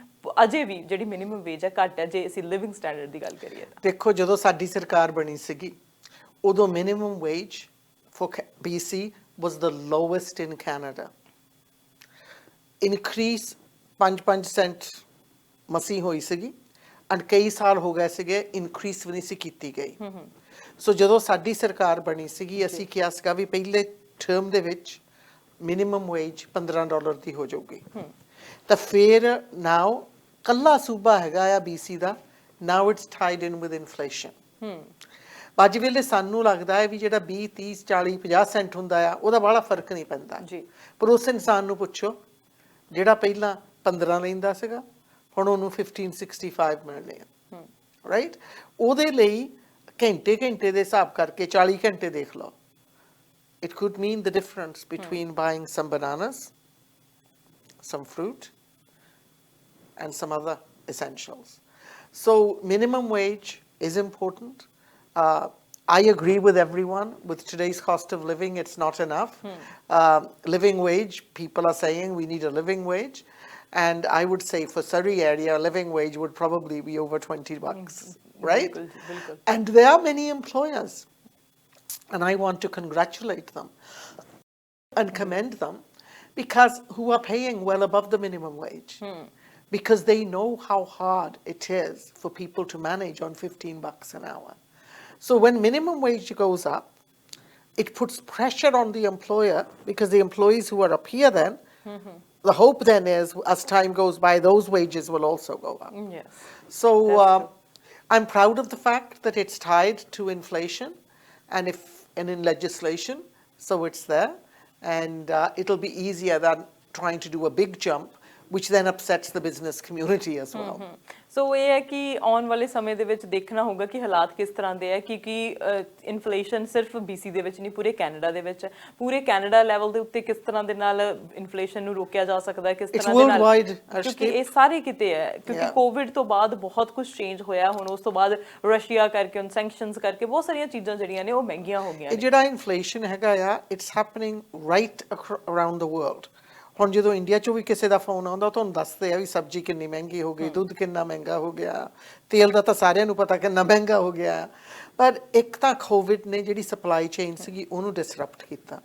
ਅਜੇ ਵੀ ਜਿਹੜੀ ਮਿਨੀਮਮ ਵੇਜ ਹੈ ਘੱਟ ਹੈ ਜੇ ਅਸੀਂ ਲਿਵਿੰਗ ਸਟੈਂਡਰਡ ਦੀ ਗੱਲ ਕਰੀਏ ਤਾਂ। ਦੇਖੋ, ਜਦੋਂ ਸਾਡੀ ਸਰਕਾਰ ਬਣੀ ਸੀਗੀ ਉਦੋਂ minimum wage for BC was the lowest in Canada. Increase 5 cent ਮਸੀ ਹੋਈ ਸੀਗੀ and ਕਈ ਸਾਲ ਹੋ ਗਏ ਸੀਗੇ ਇਨਕਰੀਸ ਵੀ ਨਹੀਂ ਸੀ ਕੀਤੀ ਗਈ। ਸੋ ਜਦੋਂ ਸਾਡੀ ਸਰਕਾਰ ਬਣੀ ਸੀਗੀ ਅਸੀਂ ਕਿਹਾ ਸੀਗਾ ਵੀ ਪਹਿਲੇ ਟਰਮ ਦੇ ਵਿੱਚ ਮਿਨੀਮਮ ਵੇਜ $15 ਦੀ ਹੋ ਜਾਊਗੀ। ਤਾਂ ਫਿਰ ਨਾਓ ਕੱਲਾ ਸੂਬਾ ਹੈਗਾ ਆ BC ਦਾ, now it's tied in with inflation. ਅੱਜ ਵੇਲੇ ਸਾਨੂੰ ਲੱਗਦਾ ਹੈ ਵੀ ਜਿਹੜਾ 20 30 40 50 ਸੈਂਟ ਹੁੰਦਾ ਆ ਉਹਦਾ ਬੜਾ ਫਰਕ ਨਹੀਂ ਪੈਂਦਾ ਜੀ। ਪਰ ਉਸ ਇਨਸਾਨ ਨੂੰ ਪੁੱਛੋ ਜਿਹੜਾ ਪਹਿਲਾਂ 15 ਲੈਂਦਾ ਸੀਗਾ ਹੁਣ ਉਹਨੂੰ 1565 ਮਿਲਣੇ ਆ, ਰਾਈਟ? ਉਹਦੇ ਲਈ ਘੰਟੇ ਘੰਟੇ ਦੇ ਹਿਸਾਬ ਕਰਕੇ 40 ਘੰਟੇ ਦੇਖ ਲਓ। It could mean the difference between buying some bananas, some fruit, and some other essentials. So minimum wage is important. I agree with everyone. With today's cost of living, it's not enough. Living wage, people are saying we need a living wage. And I would say for Surrey area, a living wage would probably be over $20, right? And there are many employers. And I want to congratulate them and commend them because who are paying well above the minimum wage because they know how hard it is for people to manage on $15 an hour. So when minimum wage goes up, it puts pressure on the employer because the employees who are up here then, the hope then is as time goes by, those wages will also go up. Yes. So I'm proud of the fact that it's tied to inflation. And in legislation, so it's there, and it'll be easier than trying to do a big jump, which then upsets the business community as well. ਸੋ ਇਹ ਹੈ ਕਿ ਆਉਣ ਵਾਲੇ ਸਮੇਂ ਦੇ ਵਿੱਚ ਦੇਖਣਾ ਹੋਊਗਾ ਕਿ ਹਾਲਾਤ ਕਿਸ ਤਰ੍ਹਾਂ ਦੇ ਹੈ ਕਿਉਂਕਿ ਇਨਫਲੇਸ਼ਨ ਸਿਰਫ BC ਦੇ ਵਿੱਚ ਨਹੀਂ ਪੂਰੇ ਕੈਨੇਡਾ ਦੇ ਵਿੱਚ, ਪੂਰੇ ਕੈਨੇਡਾ ਲੈਵਲ ਦੇ ਉੱਤੇ ਕਿਸ ਤਰ੍ਹਾਂ ਦੇ ਨਾਲ ਇਨਫਲੇਸ਼ਨ ਨੂੰ ਰੋਕਿਆ ਜਾ ਸਕਦਾ ਹੈ, ਕਿਸ ਤਰ੍ਹਾਂ ਦੇ ਨਾਲ, ਕਿਉਂਕਿ ਇਹ ਸਾਰੇ ਕਿਤੇ ਹੈ ਕਿਉਂਕਿ ਕੋਵਿਡ ਤੋਂ ਬਾਅਦ ਬਹੁਤ ਕੁਝ ਚੇਂਜ ਹੋਇਆ। ਹੁਣ ਉਸ ਤੋਂ ਬਾਅਦ ਰਸ਼ੀਆ ਕਰਕੇ, ਹੁਣ ਸੈਂਕਸ਼ਨਸ ਕਰਕੇ ਬਹੁਤ ਸਾਰੀਆਂ ਚੀਜ਼ਾਂ ਜਿਹੜੀਆਂ ਨੇ ਉਹ ਮਹਿੰਗੀਆਂ ਹੋ ਗਈਆਂ। ਇਹ ਜਿਹੜਾ ਇਨਫਲੇਸ਼ਨ ਹੈਗਾ ਆ it's happening right around the world. ਹੁਣ ਜਦੋਂ ਇੰਡੀਆ 'ਚੋਂ ਵੀ ਕਿਸੇ ਦਾ ਫੋਨ ਆਉਂਦਾ ਤੁਹਾਨੂੰ ਦੱਸਦੇ ਆ ਵੀ ਸਬਜ਼ੀ ਕਿੰਨੀ ਮਹਿੰਗੀ ਹੋ ਗਈ, ਦੁੱਧ ਕਿੰਨਾ ਮਹਿੰਗਾ ਹੋ ਗਿਆ, ਤੇਲ ਦਾ ਤਾਂ ਸਾਰਿਆਂ ਨੂੰ ਪਤਾ ਕਿੰਨਾ ਮਹਿੰਗਾ ਹੋ ਗਿਆ। ਪਰ ਇੱਕ ਤਾਂ ਕੋਵਿਡ ਨੇ ਜਿਹੜੀ ਸਪਲਾਈ ਚੇਨ ਸੀਗੀ ਉਹਨੂੰ ਡਿਸਰਪਟ ਕੀਤਾ,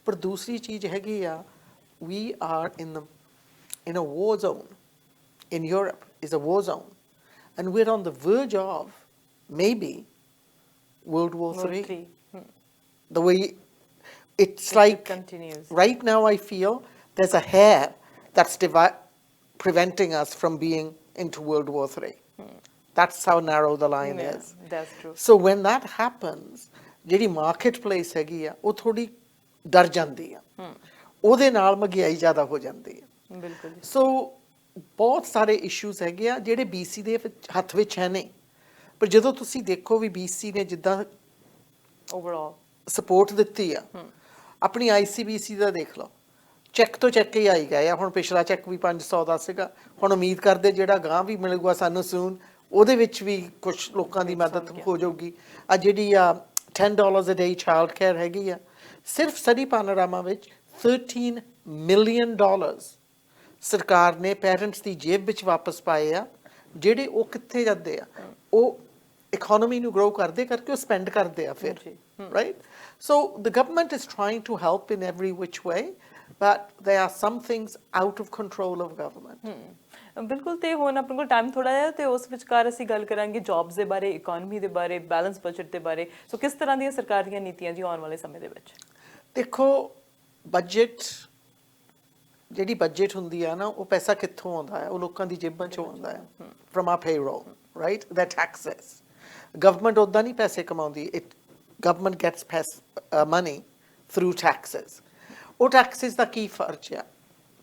ਪਰ ਦੂਸਰੀ ਚੀਜ਼ ਹੈਗੀ ਆ we are in a war zone. In Europe is a war zone and we're on the verge of maybe World War III. The way it's like continues. Right now I feel there's a hair that's preventing us from being into World War III. That's how narrow the line is. That's true. So when that happens, ਜਿਹੜੀ marketplace ਹੈਗੀ ਆ ਉਹ ਥੋੜੀ ਡਰ ਜਾਂਦੀ ਆ, ਉਹਦੇ ਨਾਲ ਮਹਿੰਗਾਈ ਜ਼ਿਆਦਾ ਹੋ ਜਾਂਦੀ ਹੈ। ਬਿਲਕੁਲ। ਸੋ ਬਹੁਤ ਸਾਰੇ ਇਸ਼ੂਜ਼ ਹੈਗੇ ਆ ਜਿਹੜੇ BC ਦੇ ਹੱਥ ਵਿੱਚ ਹੈ ਨਹੀਂ, ਪਰ ਜਦੋਂ ਤੁਸੀਂ ਦੇਖੋ ਵੀ BC ਨੇ ਜਿੱਦਾਂ ਓਵਰਆਲ ਸਪੋਰਟ ਦਿੱਤੀ ਆ, ਆਪਣੀ ICBC ਦਾ ਦੇਖ ਲਓ, ਚੈੱਕ ਤੋਂ ਚੈੱਕ ਹੀ ਆਈ ਗਏ ਆ। ਹੁਣ ਪਿਛਲਾ ਚੈੱਕ ਵੀ 500 ਦਾ ਸੀਗਾ, ਹੁਣ ਉਮੀਦ ਕਰਦੇ ਜਿਹੜਾ ਗਾਂ ਵੀ ਮਿਲੂਗਾ ਸਾਨੂੰ ਸੂਨ ਉਹਦੇ ਵਿੱਚ ਵੀ ਕੁਝ ਲੋਕਾਂ ਦੀ ਮਦਦ ਹੋ ਜਾਊਗੀ। ਆ ਜਿਹੜੀ ਆ $10 a day ਚਾਈਲਡ ਕੇਅਰ ਹੈਗੀ ਆ, ਸਿਰਫ ਸਰੀ ਪਾਨੋਰਾਮਾ ਵਿੱਚ $13 million ਸਰਕਾਰ ਨੇ ਪੈਰੈਂਟਸ ਦੀ ਜੇਬ ਵਿੱਚ ਵਾਪਸ ਪਾਏ ਆ, ਜਿਹੜੇ ਉਹ ਕਿੱਥੇ ਜਾਂਦੇ ਆ, ਉਹ ਇਕਨੋਮੀ ਨੂੰ ਗਰੋ ਕਰਦੇ ਕਰਕੇ ਉਹ ਸਪੈਂਡ ਕਰਦੇ ਆ ਫਿਰ, right? So the government is trying to help in every which way, but there are some things out of control of government. ਬਿਲਕੁਲ। ਤੇ ਹੁਣ ਆਪਣੇ ਕੋਲ ਟਾਈਮ ਥੋੜਾ ਜਿਹਾ, ਤੇ ਉਸ ਵਿਚਕਾਰ ਅਸੀਂ ਗੱਲ ਕਰਾਂਗੇ ਜੌਬਸ ਦੇ ਬਾਰੇ, ਇਕਨੋਮੀ ਦੇ ਬਾਰੇ, ਬੈਲੈਂਸ ਬਜਟ ਦੇ ਬਾਰੇ। ਸੋ ਕਿਸ ਤਰ੍ਹਾਂ ਦੀਆਂ ਸਰਕਾਰ ਦੀਆਂ ਨੀਤੀਆਂ ਜੀ ਆਉਣ ਵਾਲੇ ਸਮੇਂ ਦੇ ਵਿੱਚ? ਦੇਖੋ, ਬਜਟ, ਜਿਹੜੀ ਬਜਟ ਹੁੰਦੀ ਆ ਨਾ, ਉਹ ਪੈਸਾ ਕਿੱਥੋਂ ਆਉਂਦਾ ਹੈ? ਉਹ ਲੋਕਾਂ ਦੀ ਜੇਬਾਂ ਚੋਂ ਆਉਂਦਾ ਹੈ, firm a payroll, right? The taxes. Government ਉੱਦਾਂ ਨਹੀਂ ਪੈਸੇ ਕਮਾਉਂਦੀ, government gets money through taxes. ਉਹ ਟੈਕਸਸ ਦਾ ਕੀ ਫਰਜ਼ ਆ?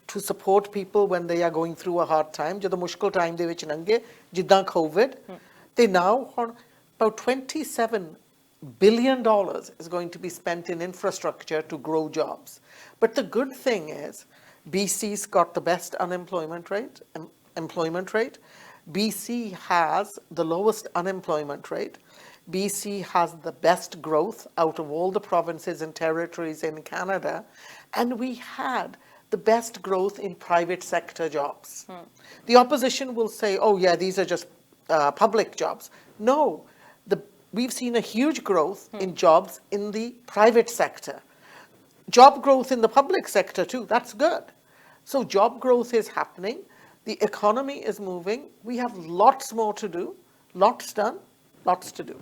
to support people when they are going through a hard time, ਜਦੋਂ ਮੁਸ਼ਕਲ ਟਾਈਮ ਦੇ ਵਿੱਚ ਲੰਘੇ, ਜਿੱਦਾਂ COVID, ਤੇ now ਹੁਣ about $27 billion is going to be spent in infrastructure to grow jobs. But the good thing is BC's got the best employment rate. BC has the lowest unemployment rate. BC has the best growth out of all the provinces and territories in Canada, and we had the best growth in private sector jobs. The opposition will say, oh yeah, these are just public jobs. No, we've seen a huge growth in jobs in the private sector. Job growth in the public sector too, that's good. So job growth is happening, the economy is moving, we have lots more to do, lots done, lots to do.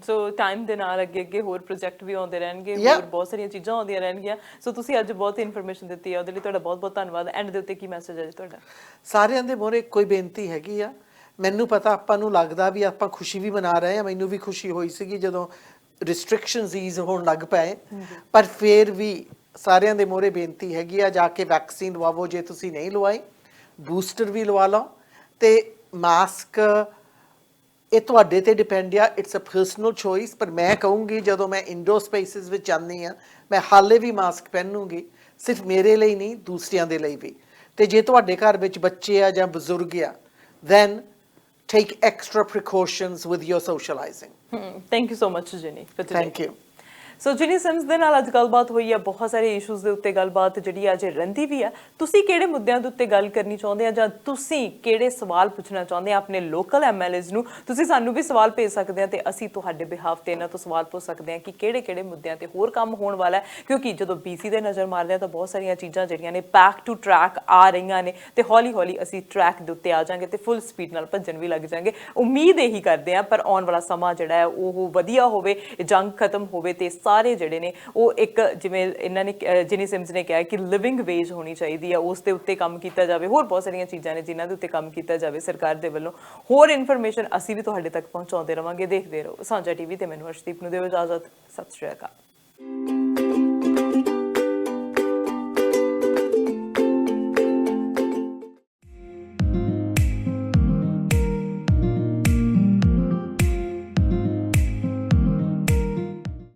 So time ਦੇ ਨਾਲ ਅੱਗੇ ਅੱਗੇ ਹੋਰ project ਵੀ ਆਉਂਦੇ ਰਹਿਣਗੇ, ਹੋਰ ਬਹੁਤ ਸਾਰੀਆਂ ਚੀਜ਼ਾਂ ਆਉਂਦੀਆਂ ਰਹਿਣਗੀਆਂ। ਸੋ ਤੁਸੀਂ ਅੱਜ ਬਹੁਤ ਇਨਫੋਰਮੇਸ਼ਨ ਦਿੱਤੀ ਹੈ, ਉਹਦੇ ਲਈ ਤੁਹਾਡਾ ਬਹੁਤ ਬਹੁਤ ਧੰਨਵਾਦ। ਐਂਡ ਦੇ ਉੱਤੇ ਕੀ ਮੈਸੇਜ ਹੈ ਜੀ ਤੁਹਾਡਾ? ਸਾਰਿਆਂ ਦੇ ਮੂਹਰੇ ਕੋਈ ਬੇਨਤੀ ਹੈਗੀ ਆ, ਮੈਨੂੰ ਪਤਾ ਆਪਾਂ ਨੂੰ ਲੱਗਦਾ ਵੀ ਆਪਾਂ ਖੁਸ਼ੀ ਵੀ ਮਨਾ ਰਹੇ ਆ, ਮੈਨੂੰ ਵੀ ਖੁਸ਼ੀ ਹੋਈ ਸੀਗੀ ਜਦੋਂ ਰਿਸਟ੍ਰਿਕਸ਼ਨਸ ਈਜ਼ ਹੋਣ ਲੱਗ ਪਏ, ਪਰ ਫਿਰ ਵੀ ਸਾਰਿਆਂ ਦੇ ਮੂਹਰੇ ਬੇਨਤੀ ਹੈਗੀ ਆ, ਜਾ ਕੇ ਵੈਕਸੀਨ ਲਵਾਵੋ ਜੇ ਤੁਸੀਂ ਨਹੀਂ ਲਵਾਈ, ਬੂਸਟਰ ਵੀ ਲਵਾ ਲਓ, ਤੇ ਮਾਸਕ ਇਹ ਤੁਹਾਡੇ ਤੇ ਡਿਪੈਂਡ ਆ, ਇਟਸ ਅ ਪਰਸਨਲ ਚੋਇਸ। ਪਰ ਮੈਂ ਕਹੂੰਗੀ ਜਦੋਂ ਮੈਂ ਇੰਡੋਰ ਸਪੇਸਿਸ ਵਿੱਚ ਜਾਂਦੀ ਹਾਂ, ਮੈਂ ਹਾਲੇ ਵੀ ਮਾਸਕ ਪਹਿਨੂੰਗੀ, ਸਿਰਫ ਮੇਰੇ ਲਈ ਨਹੀਂ, ਦੂਸਰਿਆਂ ਦੇ ਲਈ ਵੀ। ਤੇ ਜੇ ਤੁਹਾਡੇ ਘਰ ਵਿੱਚ ਬੱਚੇ ਆ ਜਾਂ ਬਜ਼ੁਰਗ ਆ, then take extra precautions with your socializing. Thank you so much, Jinny, for today. Thank you. ਸੋ ਜਿਨੀ ਸਿਮਸ ਦੇ ਨਾਲ ਅੱਜ ਗੱਲਬਾਤ ਹੋਈ ਆ, ਬਹੁਤ ਸਾਰੇ ਇਸ਼ੂਜ਼ ਦੇ ਉੱਤੇ ਗੱਲਬਾਤ ਜਿਹੜੀ ਅੱਜ ਰਹਿੰਦੀ ਵੀ ਆ। ਤੁਸੀਂ ਕਿਹੜੇ ਮੁੱਦਿਆਂ ਦੇ ਉੱਤੇ ਗੱਲ ਕਰਨੀ ਚਾਹੁੰਦੇ ਆ, ਜਾਂ ਤੁਸੀਂ ਕਿਹੜੇ ਸਵਾਲ ਪੁੱਛਣਾ ਚਾਹੁੰਦੇ ਆ ਆਪਣੇ ਲੋਕਲ MLAs ਨੂੰ, ਤੁਸੀਂ ਸਾਨੂੰ ਵੀ ਸਵਾਲ ਭੇਜ ਸਕਦੇ ਆ, ਤੇ ਅਸੀਂ ਤੁਹਾਡੇ ਬਿਹਾਫ ਤੇ ਇਹਨਾਂ ਤੋਂ ਸਵਾਲ ਪੁੱਛ ਸਕਦੇ ਆ ਕਿ ਕਿਹੜੇ ਕਿਹੜੇ ਮੁੱਦਿਆਂ ਤੇ ਹੋਰ ਕੰਮ ਹੋਣ ਵਾਲਾ ਹੈ। ਕਿਉਂਕਿ ਜਦੋਂ BC ਦੇ ਨਜ਼ਰ ਮਾਰਦੇ ਆ ਤਾਂ ਬਹੁਤ ਸਾਰੀਆਂ ਚੀਜ਼ਾਂ ਜਿਹੜੀਆਂ ਨੇ ਬੈਕ ਟੂ ਟਰੈਕ ਆ ਰਹੀਆਂ ਨੇ, ਤੇ ਹੌਲੀ ਹੌਲੀ ਅਸੀਂ ਟਰੈਕ ਦੇ ਉੱਤੇ ਆ ਜਾਾਂਗੇ ਤੇ ਫੁੱਲ ਸਪੀਡ ਨਾਲ ਭੱਜਣ ਵੀ ਲੱਗ ਜਾਾਂਗੇ। ਉਮੀਦ ਇਹੀ ਕਰਦੇ ਆ, ਪਰ ਆਉਣ ਵਾਲਾ ਸਮਾਂ ਜਿਹੜਾ ਹੈ ਉਹ ਵਧੀਆ ਹੋਵੇ, ਜੰਗ ਖਤਮ ਹੋਵੇ, ਤੇ ਸਾਰੇ ਜਿਹੜੇ ਨੇ ਉਹ ਇੱਕ, ਜਿਵੇਂ ਇਹਨਾਂ ਨੇ ਜਿਨੀ ਸਿਮਸ ਨੇ ਕਿਹਾ ਕਿ ਲਿਵਿੰਗ ਵੇਜ ਹੋਣੀ ਚਾਹੀਦੀ ਆ, ਉਸ ਦੇ ਉੱਤੇ ਕੰਮ ਕੀਤਾ ਜਾਵੇ। ਹੋਰ ਬਹੁਤ ਸਾਰੀਆਂ ਚੀਜ਼ਾਂ ਨੇ ਜਿਨ੍ਹਾਂ ਦੇ ਉੱਤੇ ਕੰਮ ਕੀਤਾ ਜਾਵੇ ਸਰਕਾਰ ਦੇ ਵੱਲੋਂ। ਹੋਰ ਇਨਫੋਰਮੇਸ਼ਨ ਅਸੀਂ ਵੀ ਤੁਹਾਡੇ ਤੱਕ ਪਹੁੰਚਾਉਂਦੇ ਰਵਾਂਗੇ। ਦੇਖਦੇ ਰਹੋ ਸਾਂਝਾ TV ਤੇ ਮੈਨੂੰ ਅਰਸ਼ਦੀਪ ਨੂੰ ਦਿਓ ਇਜਾਜ਼ਤ। ਸਤਿ ਸ਼੍ਰੀ ਅਕਾਲ।